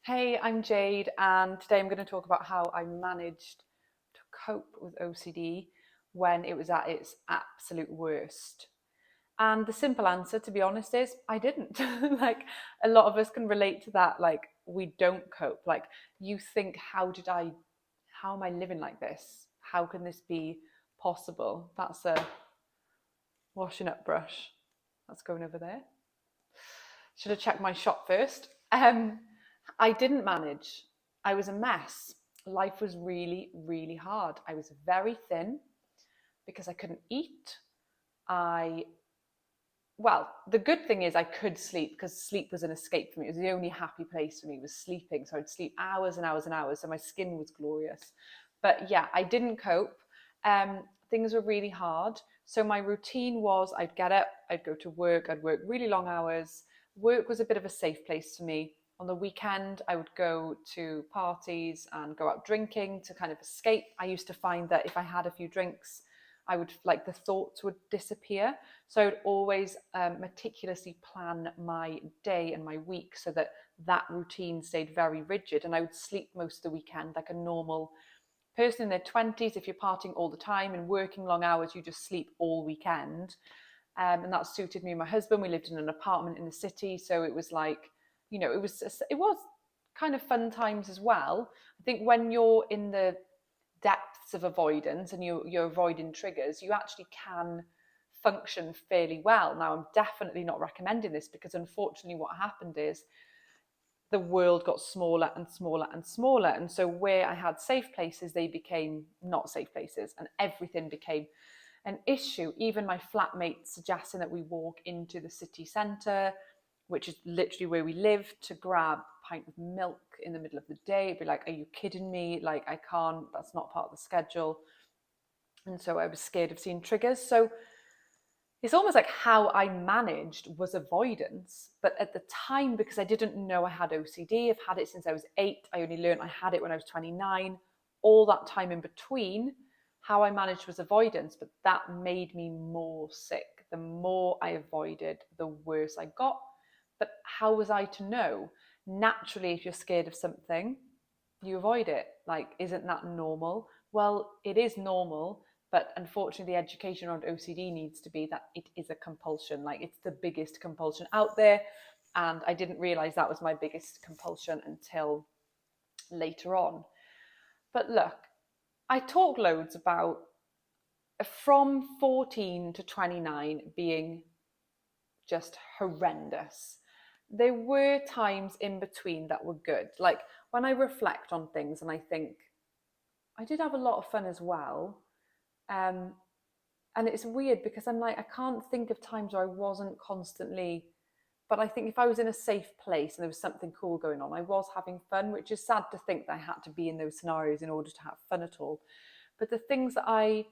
Hey, I'm Jade, and today I'm going to talk about how I managed to cope with OCD when it was at its absolute worst. And the simple answer, to be honest, is I didn't. Like, a lot of us can relate to that. Like, we don't cope. Like, you think, how am I living like this? How can this be possible? That's a washing up brush. That's going over there. Should have checked my shot first. I didn't manage. I was a mess. Life was really, really hard. I was very thin because I couldn't eat. I, well, the good thing is I could sleep because sleep was an escape for me. It was the only happy place for me was sleeping. So I'd sleep hours and hours and hours. So my skin was glorious. But yeah, I didn't cope. Things were really hard. So my routine was I'd get up, I'd go to work, I'd work really long hours. Work was a bit of a safe place for me. On the weekend, I would go to parties and go out drinking to kind of escape. I used to find that if I had a few drinks, I would like the thoughts would disappear. So I would always meticulously plan my day and my week so that that routine stayed very rigid. And I would sleep most of the weekend like a normal person in their 20s. If you're partying all the time and working long hours, you just sleep all weekend. And that suited me and my husband. We lived in an apartment in the city. So it was like, it was kind of fun times as well. I think when you're in the depths of avoidance and you're avoiding triggers, you actually can function fairly well. Now, I'm definitely not recommending this because unfortunately what happened is the world got smaller and smaller and smaller. And so where I had safe places, they became not safe places and everything became an issue. Even my flatmates suggesting that we walk into the city centre, which is literally where we live, to grab a pint of milk in the middle of the day. It'd be like, are you kidding me? Like, I can't, that's not part of the schedule. And so I was scared of seeing triggers. So it's almost like how I managed was avoidance. But at the time, because I didn't know I had OCD, I've had it since I was 8. I only learned I had it when I was 29. All that time in between, how I managed was avoidance. But that made me more sick. The more I avoided, the worse I got. But how was I to know? Naturally, if you're scared of something, you avoid it. Like, isn't that normal? Well, it is normal, but unfortunately, the education around OCD needs to be that it is a compulsion. Like, it's the biggest compulsion out there. And I didn't realize that was my biggest compulsion until later on. But look, I talk loads about from 14 to 29 being just horrendous. There were times in between that were good. Like, when I reflect on things and I think, I did have a lot of fun as well. Um, and it's weird because I'm like, I can't think of times where I wasn't constantly, but I think if I was in a safe place and there was something cool going on, I was having fun, which is sad to think that I had to be in those scenarios in order to have fun at all. But the things that I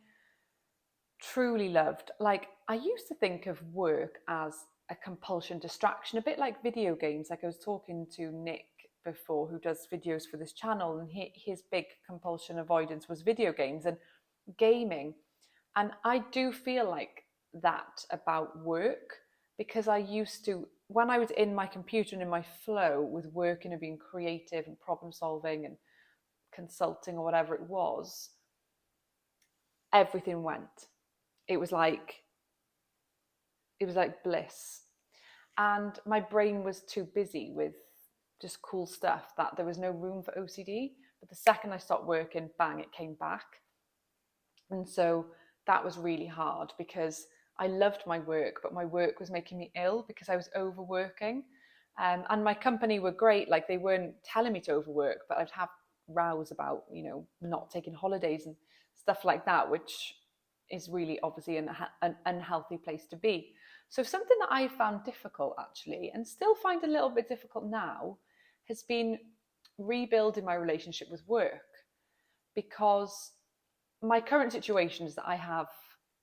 truly loved, like, I used to think of work as a compulsion distraction, a bit like video games. Like, I was talking to Nick before, who does videos for this channel, and his big compulsion avoidance was video games and gaming. And I do feel like that about work because I used to, when I was in my computer and in my flow with working and being creative and problem solving and consulting or whatever it was, everything went. It was like it was like bliss. And my brain was too busy with just cool stuff that there was no room for OCD. But the second I stopped working, bang, it came back. And so that was really hard because I loved my work, but my work was making me ill because I was overworking. And my company were great. Like, they weren't telling me to overwork, but I'd have rows about, not taking holidays and stuff like that, which is really obviously an unhealthy place to be. So something that I found difficult actually, and still find a little bit difficult now, has been rebuilding my relationship with work because my current situation is that I have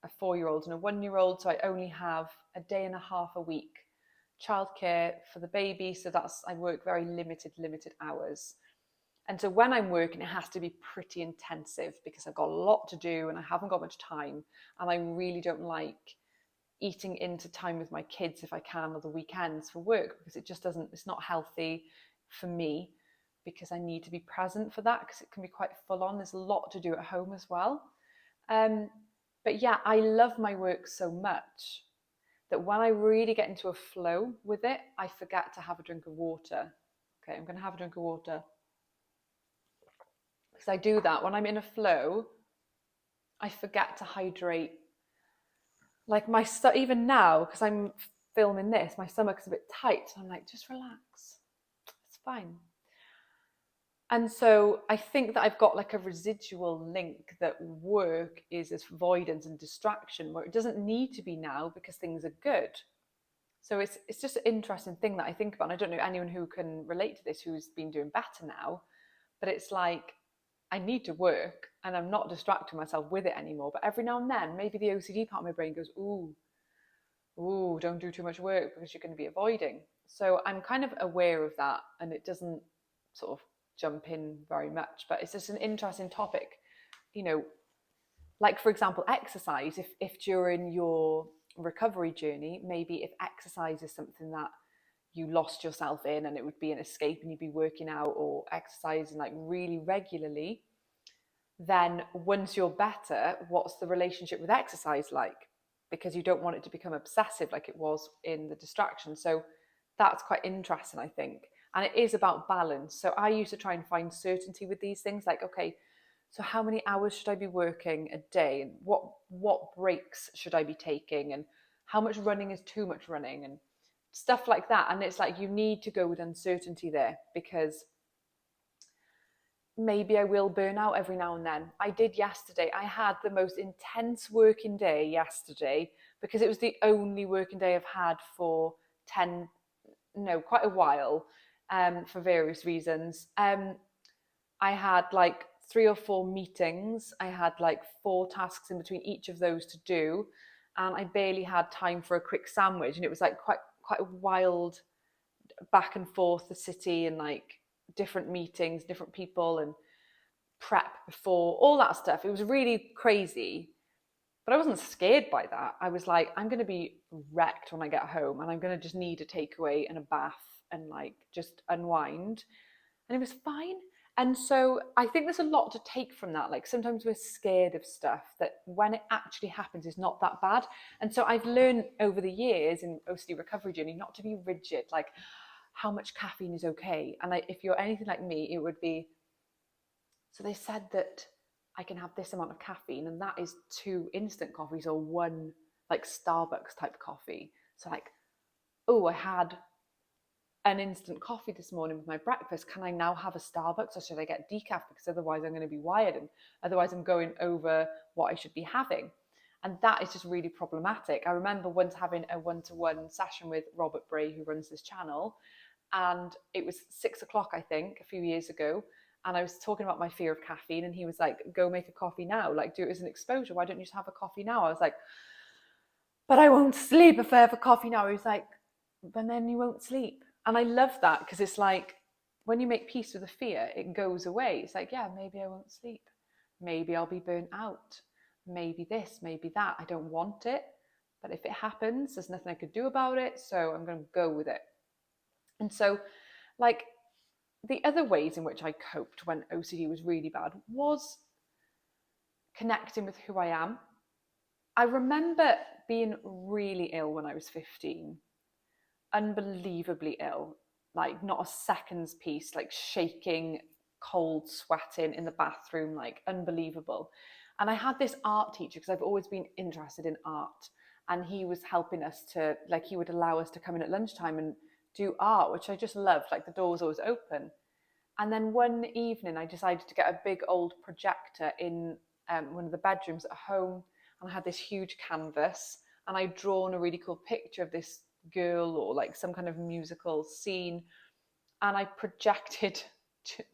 a 4-year old and a 1-year old, so I only have a day and a half a week childcare for the baby. So that's, I work very limited hours. And so when I'm working, it has to be pretty intensive because I've got a lot to do and I haven't got much time. And I really don't like eating into time with my kids if I can, or the weekends for work, because it just doesn't, it's not healthy for me. because I need to be present for that, because it can be quite full on. There's a lot to do at home as well. But yeah, I love my work so much that when I really get into a flow with it, I forget to have a drink of water. Okay, I'm going to have a drink of water. Because I do that when I'm in a flow, I forget to hydrate. Like even now, because I'm filming this, my stomach's a bit tight. So I'm like, just relax. It's fine. And so I think that I've got like a residual link that work is avoidance and distraction, where it doesn't need to be now because things are good. So it's just an interesting thing that I think about. And I don't know anyone who can relate to this who's been doing better now, but it's like I need to work and I'm not distracting myself with it anymore. But every now and then, maybe the OCD part of my brain goes, ooh, don't do too much work because you're going to be avoiding. So I'm kind of aware of that, and it doesn't sort of jump in very much, but it's just an interesting topic. You know, like for example, exercise. If during your recovery journey, maybe if exercise is something that you lost yourself in and it would be an escape and you'd be working out or exercising like really regularly, then once you're better, what's the relationship with exercise like? Because you don't want it to become obsessive like it was in the distraction. So that's quite interesting, I think. And it is about balance. So I used to try and find certainty with these things, like, okay, so how many hours should I be working a day, and what breaks should I be taking, and how much running is too much running, and stuff like that. And it's like you need to go with uncertainty there, because maybe I will burn out every now and then. I did yesterday. I had the most intense working day yesterday because it was the only working day I've had for quite a while, for various reasons. I had like 3 or 4 meetings. I had like 4 tasks in between each of those to do, and I barely had time for a quick sandwich. And it was like quite a wild back and forth the city, and like different meetings, different people, and prep before, all that stuff. It was really crazy, but I wasn't scared by that. I was like, I'm going to be wrecked when I get home, and I'm going to just need a takeaway and a bath and like just unwind. And it was fine. And so I think there's a lot to take from that. Like sometimes we're scared of stuff that when it actually happens is not that bad. And so I've learned over the years in OCD recovery journey not to be rigid, like how much caffeine is okay. And if you're anything like me, it would be, so they said that I can have this amount of caffeine, and that is 2 instant coffees or 1 like Starbucks type coffee. So like, oh, I had an instant coffee this morning with my breakfast. Can I now have a Starbucks, or should I get decaf? Because otherwise I'm going to be wired, and otherwise I'm going over what I should be having. And that is just really problematic. I remember once having a one-to-one session with Robert Bray, who runs this channel, and it was 6 o'clock, I think, a few years ago. And I was talking about my fear of caffeine, and he was like, go make a coffee now, like do it as an exposure. Why don't you just have a coffee now? I was like, but I won't sleep if I have a coffee now. He was like, but then you won't sleep. And I love that, because it's like when you make peace with the fear, it goes away. It's like, yeah, maybe I won't sleep. Maybe I'll be burnt out. Maybe this, maybe that. I don't want it. But if it happens, there's nothing I could do about it. So I'm going to go with it. And so, like, the other ways in which I coped when OCD was really bad was connecting with who I am. I remember being really ill when I was 15, unbelievably ill, like not a second's peace, like shaking, cold, sweating in the bathroom, like unbelievable. And I had this art teacher, because I've always been interested in art, and he was helping us to, like, he would allow us to come in at lunchtime and do art, which I just loved. Like the door was always open. And then one evening I decided to get a big old projector in one of the bedrooms at home, and I had this huge canvas, and I'd drawn a really cool picture of this girl or like some kind of musical scene, and I projected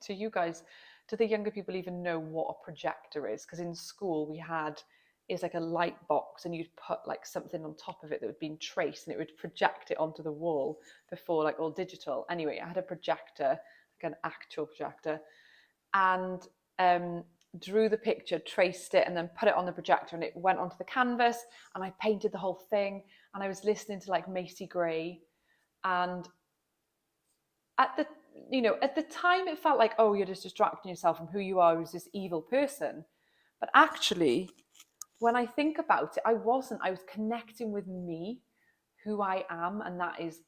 to you guys. Do the younger people even know what a projector is? Because in school we had, it's like a light box, and you'd put like something on top of it that would be traced, and it would project it onto the wall before like all digital. Anyway, I had a projector, like an actual projector, and drew the picture, traced it, and then put it on the projector, and it went onto the canvas, and I painted the whole thing, and I was listening to like Macy Gray. And at the at the time it felt like, oh, you're just distracting yourself from who you are as this evil person. But actually, when I think about it, I wasn't. I was connecting with me, who I am, and that is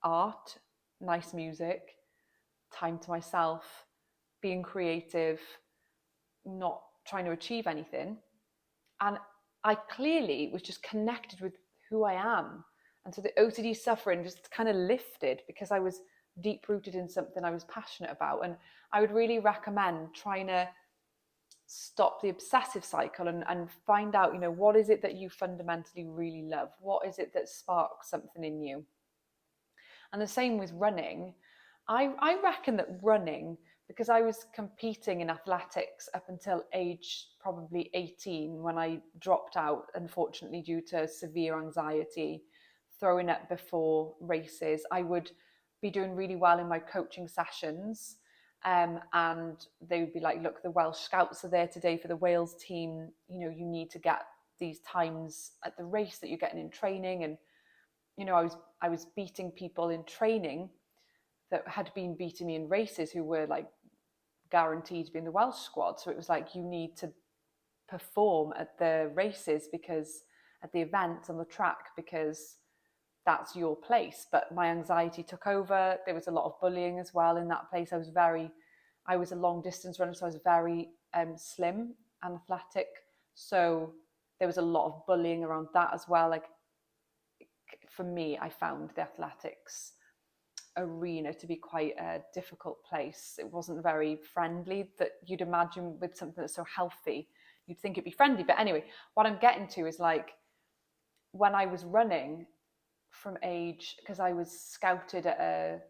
art, nice music, time to myself, being creative, not trying to achieve anything. And I clearly was just connected with who I am. And so the OCD suffering just kind of lifted because I was deep rooted in something I was passionate about. And I would really recommend trying to stop the obsessive cycle and find out, what is it that you fundamentally really love? What is it that sparks something in you? And the same with running. I reckon that running, because I was competing in athletics up until age probably 18 when I dropped out, unfortunately, due to severe anxiety, throwing up before races. I would be doing really well in my coaching sessions. And they would be like, look, the Welsh Scouts are there today for the Wales team. You need to get these times at the race that you're getting in training. And I was beating people in training that had been beating me in races who were like guaranteed to be in the Welsh squad. So it was like, you need to perform at the races, because at the events on the track, because that's your place. But my anxiety took over. There was a lot of bullying as well in that place. I was a long distance runner, so I was very slim and athletic. So there was a lot of bullying around that as well. Like, for me, I found the athletics arena to be quite a difficult place. It wasn't very friendly, that you'd imagine with something that's so healthy. You'd think it'd be friendly. But anyway, what I'm getting to is like, when I was running from age, because I was scouted at a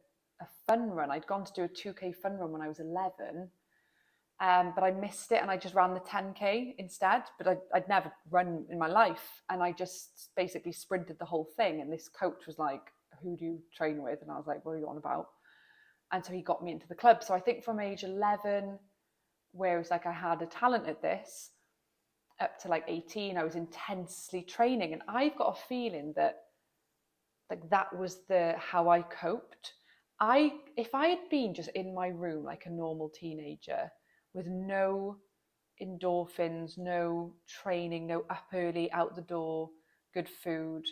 fun run. I'd gone to do a 2K fun run when I was 11. But I missed it and I just ran the 10K instead. But I'd never run in my life. And I just basically sprinted the whole thing. And this coach was like, who do you train with? And I was like, what are you on about? And so he got me into the club. So I think from age 11, where it was like I had a talent at this, up to like 18, I was intensely training. And I've got a feeling that like that was the how I coped. If I had been just in my room like a normal teenager with no endorphins, no training, no up early, out the door, good food,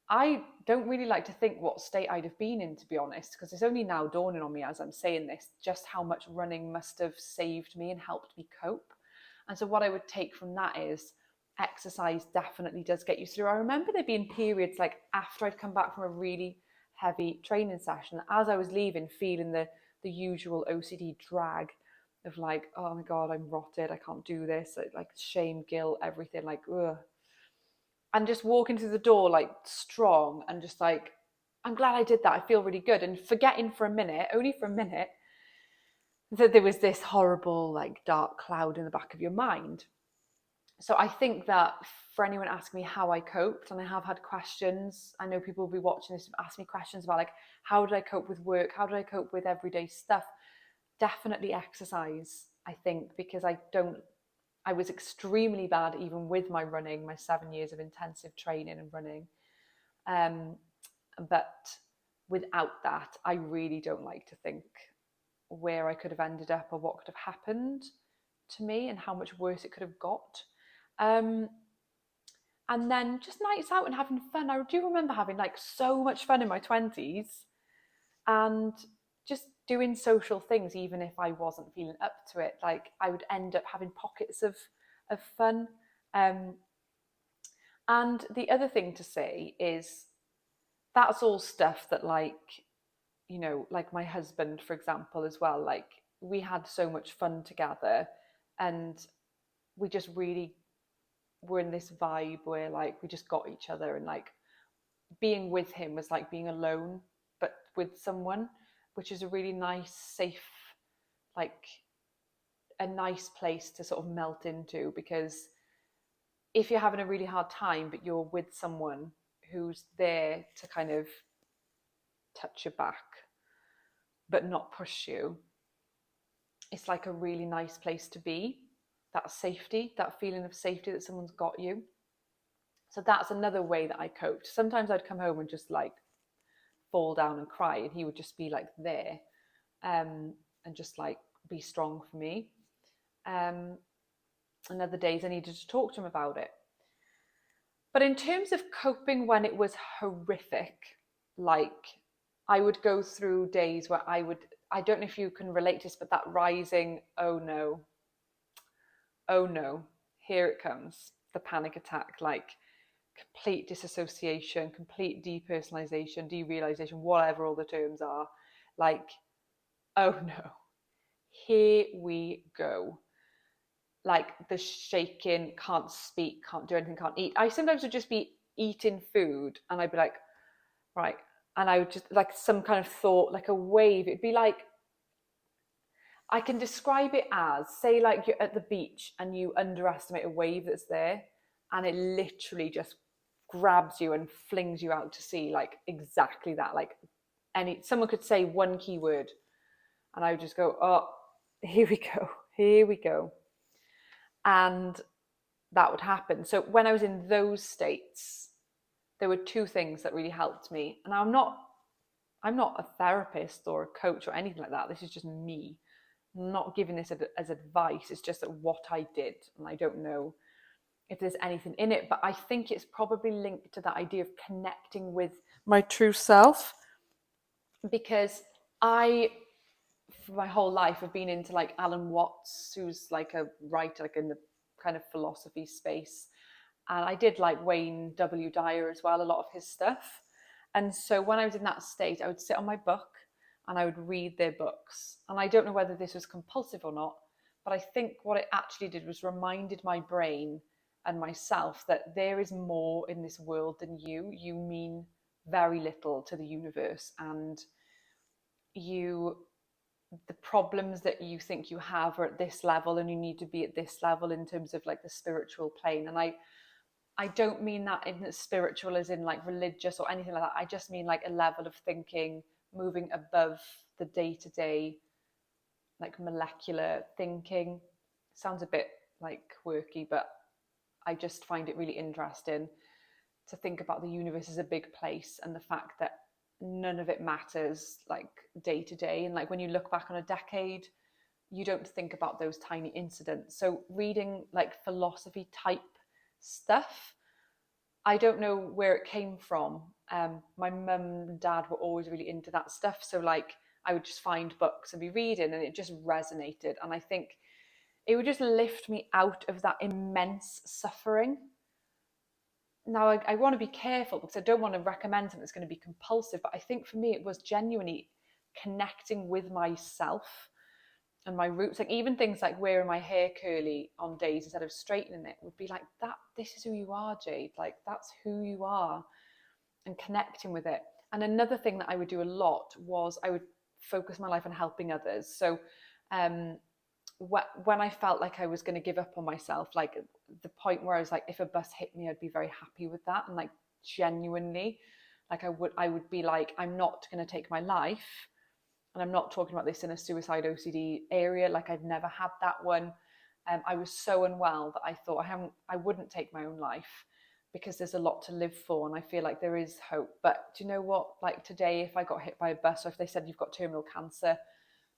I don't really like to think what state I'd have been in, to be honest, because it's only now dawning on me as I'm saying this, just how much running must have saved me and helped me cope. And so what I would take from that is exercise definitely does get you through. I remember there being periods like after I'd come back from a really heavy training session, as I was leaving, feeling the usual OCD drag of like, oh my God, I'm rotted, I can't do this, like shame, guilt, everything, like, ugh. And just walking through the door like strong and just like, I'm glad I did that, I feel really good, and forgetting for a minute, only for a minute, that there was this horrible like dark cloud in the back of your mind. So I think that for anyone asking me how I coped, and I have had questions, I know people will be watching this, ask me questions about like, how did I cope with work, how did I cope with everyday stuff? Definitely exercise, I think, because I was extremely bad even with my running, my 7 years of intensive training and running. But without that, I really don't like to think where I could have ended up or what could have happened to me and how much worse it could have got. Um, and then just nights out and having fun. I do remember having like so much fun in my 20s and just doing social things, even if I wasn't feeling up to it. Like I would end up having pockets of fun. Um, and the other thing to say is that's all stuff that like, like my husband, for example, as well, like we had so much fun together and we just really were in this vibe where like we just got each other, and like being with him was like being alone but with someone, which is a really nice, safe, like a nice place to sort of melt into, because if you're having a really hard time but you're with someone who's there to kind of touch your back but not push you, it's like a really nice place to be. That safety, that feeling of safety that someone's got you. So that's another way that I coped. Sometimes I'd come home and just like fall down and cry, and he would just be like there. and just like be strong for me. And other days I needed to talk to him about it. But in terms of coping when it was horrific, like I would go through days where I don't know if you can relate to this, but that rising, oh no, here it comes, the panic attack, like complete disassociation, complete depersonalization, derealization, whatever all the terms are. Like, oh no, here we go. Like the shaking, can't speak, can't do anything, can't eat. I sometimes would just be eating food and I'd be like, right. And I would just like some kind of thought, like a wave. It'd be like, I can describe it as, say, like you're at the beach and you underestimate a wave that's there, and it literally just grabs you and flings you out to sea, like exactly that. Like someone could say one keyword, and I would just go, oh, here we go, here we go, and that would happen. So when I was in those states, there were two things that really helped me, and I'm not a therapist or a coach or anything like that. This is just me. I'm not giving this as advice. It's just that what I did, and I don't know if there's anything in it, but I think it's probably linked to that idea of connecting with my true self, because I, for my whole life, have been into like Alan Watts, who's like a writer, like in the kind of philosophy space. And I did like Wayne W. Dyer as well, a lot of his stuff. And so when I was in that state, I would sit on my book and I would read their books. And I don't know whether this was compulsive or not, but I think what it actually did was reminded my brain and myself that there is more in this world than you. You mean very little to the universe, and you, the problems that you think you have are at this level, and you need to be at this level in terms of like the spiritual plane. And I don't mean that in spiritual as in like religious or anything like that. I just mean like a level of thinking, moving above the day to day, like molecular thinking. Sounds a bit like quirky, but I just find it really interesting to think about the universe as a big place, and the fact that none of it matters like day to day. And like when you look back on a decade, you don't think about those tiny incidents. So reading like philosophy type stuff, I don't know where it came from. My mum and dad were always really into that stuff. So like I would just find books and be reading, and it just resonated. And I think it would just lift me out of that immense suffering. Now I want to be careful because I don't want to recommend something that's going to be compulsive. But I think for me, it was genuinely connecting with myself and my roots. Like even things like wearing my hair curly on days instead of straightening it would be like that. This is who you are, Jade. Like that's who you are, and connecting with it. And another thing that I would do a lot was I would focus my life on helping others. So um, when I felt like I was going to give up on myself, like the point where I was like, if a bus hit me, I'd be very happy with that. And like genuinely, like I would be like, I'm not going to take my life. And I'm not talking about this in a suicide OCD area. Like I've never had that one. I was so unwell that I thought I wouldn't take my own life because there's a lot to live for, and I feel like there is hope. But do you know what? Like today, if I got hit by a bus, or if they said you've got terminal cancer,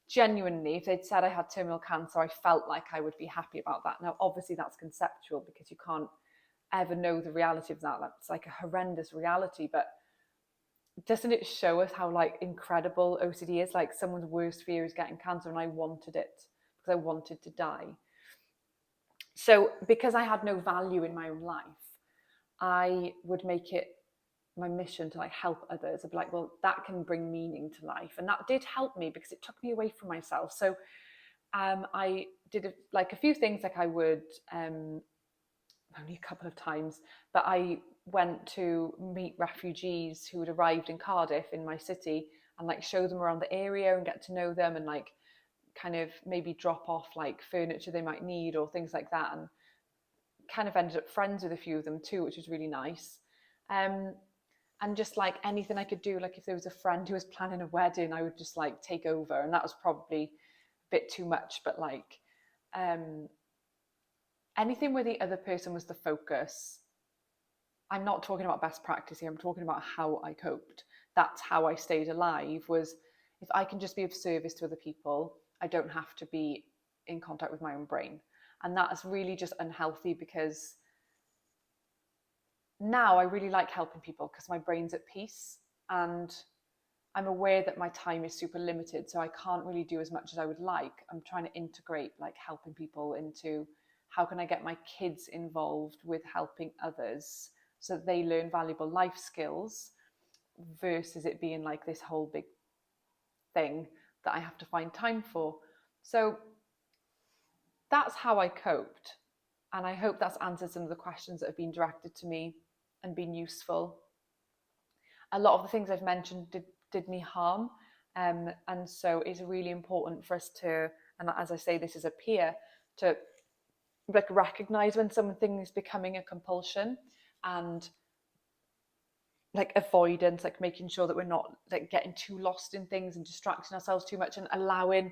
genuinely, if they'd said I had terminal cancer, I felt like I would be happy about that. Now, obviously, that's conceptual because you can't ever know the reality of that. That's like a horrendous reality. But doesn't it show us how like incredible OCD is? Like someone's worst fear is getting cancer, and I wanted it because I wanted to die. So because I had no value in my own life, I would make it my mission to like help others. I'd be like, well, that can bring meaning to life, and that did help me because it took me away from myself. So I did like a few things. Like I would only a couple of times, but I went to meet refugees who had arrived in Cardiff in my city, and like show them around the area and get to know them, and like kind of maybe drop off like furniture they might need or things like that, and kind of ended up friends with a few of them too, which was really nice. Um, and just like anything I could do, like if there was a friend who was planning a wedding, I would just like take over, and that was probably a bit too much, but like um, anything where the other person was the focus. I'm not talking about best practice here, I'm talking about how I coped. That's how I stayed alive, was If I can just be of service to other people, I don't have to be in contact with my own brain. And that's really just unhealthy, because now I really like helping people because my brain's at peace, and I'm aware that my time is super limited, so I can't really do as much as I would like. I'm trying to integrate like helping people into how can I get my kids involved with helping others so that they learn valuable life skills, versus it being like this whole big thing that I have to find time for. So that's how I coped. And I hope that's answered some of the questions that have been directed to me and been useful. A lot of the things I've mentioned did me harm. And so it's really important for us to, and as I say, this is a peer, to like recognize when something is becoming a compulsion, and like avoidance, like making sure that we're not like getting too lost in things and distracting ourselves too much, and allowing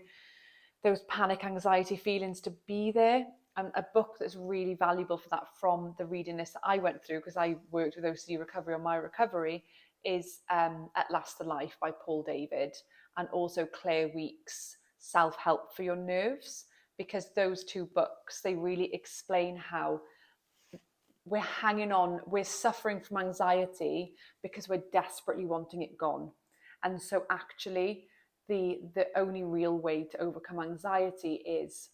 those panic anxiety feelings to be there. And a book that's really valuable for that, from the reading list that I went through, because I worked with OCD recovery on my recovery, is At Last Alive by Paul David, and also Claire Weekes' Self-Help for Your Nerves, because those two books, they really explain how we're hanging on, we're suffering from anxiety because we're desperately wanting it gone. And so actually the only real way to overcome anxiety is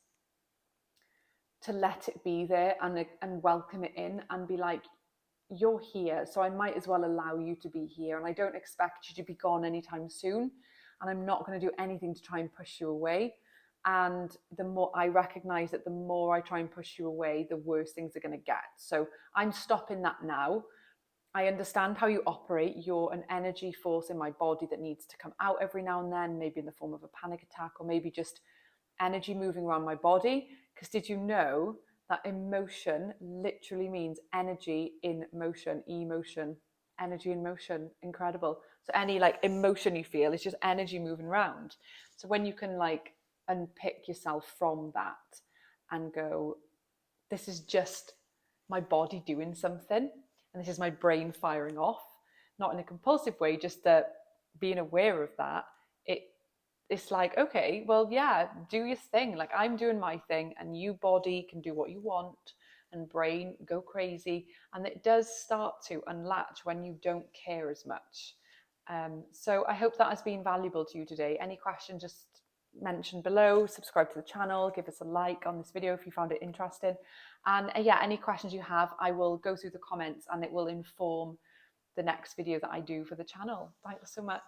to let it be there, and welcome it in, and be like, you're here, so I might as well allow you to be here, and I don't expect you to be gone anytime soon, and I'm not going to do anything to try and push you away. And the more I recognize that the more I try and push you away, the worse things are going to get. So I'm stopping that now. I understand how you operate. You're an energy force in my body that needs to come out every now and then, maybe in the form of a panic attack, or maybe just energy moving around my body. Because did you know that emotion literally means energy in motion, emotion, energy in motion? Incredible. So any like emotion you feel is just energy moving around. So when you can like unpick yourself from that and go, this is just my body doing something, and this is my brain firing off, not in a compulsive way, just that being aware of that, it's like, okay, well, yeah, do your thing. Like, I'm doing my thing, and you, body, can do what you want, and brain, go crazy. And it does start to unlatch when you don't care as much. So I hope that has been valuable to you today. Any questions, just mention below, subscribe to the channel, give us a like on this video if you found it interesting. And yeah, any questions you have, I will go through the comments, and it will inform the next video that I do for the channel. Thanks so much.